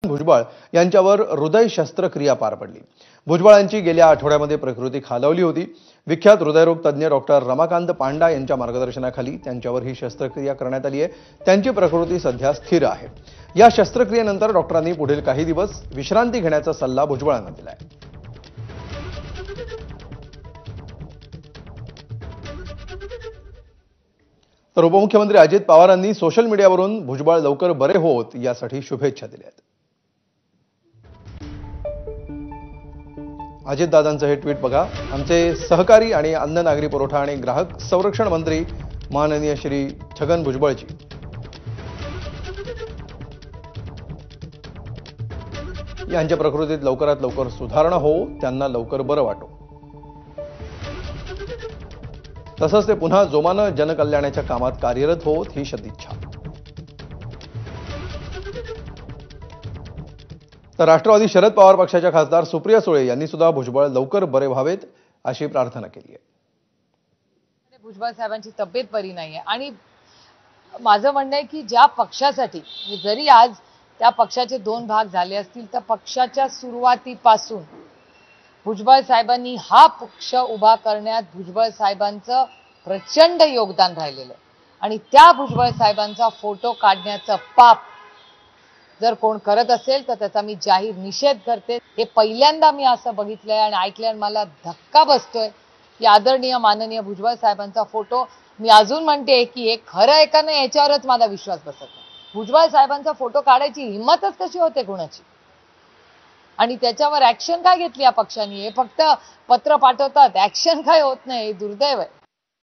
भुजबळ यांच्यावर हृदय शस्त्रक्रिया पार पडली। भुजबळांची गेल्या आठवड्यामध्ये प्रकृती खालावली होती। विख्यात हृदयरोग तज्ञ डॉक्टर रमाकांत पांडा यांच्या मार्गदर्शनाखाली त्यांच्यावर ही शस्त्रक्रिया करण्यात आली आहे। त्यांची प्रकृती सध्या स्थिर आहे। या शस्त्रक्रियेनंतर डॉक्टरांनी पुढील काही दिवस विश्रांती घेण्याचा सल्ला भुजबळांना दिला आहे। तर उपमुख्यमंत्री अजित पवारांनी सोशल मीडियावरून भुजबळ लवकर बरे होत यासाठी शुभेच्छा दिल्या आहेत। अजितदादांचं हे ट्विट बघा। आमचे सहकारी आणि अन्न नागरी पुरवठा आणि ग्राहक संरक्षण मंत्री माननीय श्री छगन भुजबळजी यांच्या प्रकृतीत लवकरात लवकर सुधारणा हो, त्यांना लवकर बरं वाटो। तसंच ते पुन्हा जोमानं जनकल्याणाच्या कामात कार्यरत होत ही सदिच्छा। तर राष्ट्रवादी शरद पवार पक्षाच्या खासदार सुप्रिया सुळे यांनी सुद्धा भुजबळ लवकर बरे व्हावेत अशी प्रार्थना केली आहे। भुजबळ साहेबांची तब्येत बरी नाहीये आणि माझं म्हणणं आहे की ज्या पक्षासाठी जरी आज त्या पक्षाचे दोन भाग झाले असतील तर पक्षाच्या सुरुवातीपासून भुजबळ साहेबांनी हा पक्ष उभा करण्यात भुजबळ साहेबांचं प्रचंड योगदान राहिलेलं आहे आणि त्या भुजबळ साहेबांचा फोटो काढण्याचं पाप जर कोण करत असेल तर त्याचा मी जाहीर निषेध करते। हे पहिल्यांदा मी असं बघितलंय आणि ऐकल्यावर मला धक्का बसतोय की आदरणीय माननीय भुजबळ साहेबांचा फोटो, मी अजून म्हणते की हे खरं आहे का नाही याच्यावरच माझा विश्वास बसत नाही। भुजबळ साहेबांचा फोटो काढायची हिंमतच कशी होते कोणाची, आणि त्याच्यावर ऍक्शन काय घेतली या पक्षाने? हे फक्त पत्र पाठवतात, ऍक्शन काय होत नाही, हे दुर्दैव आहे।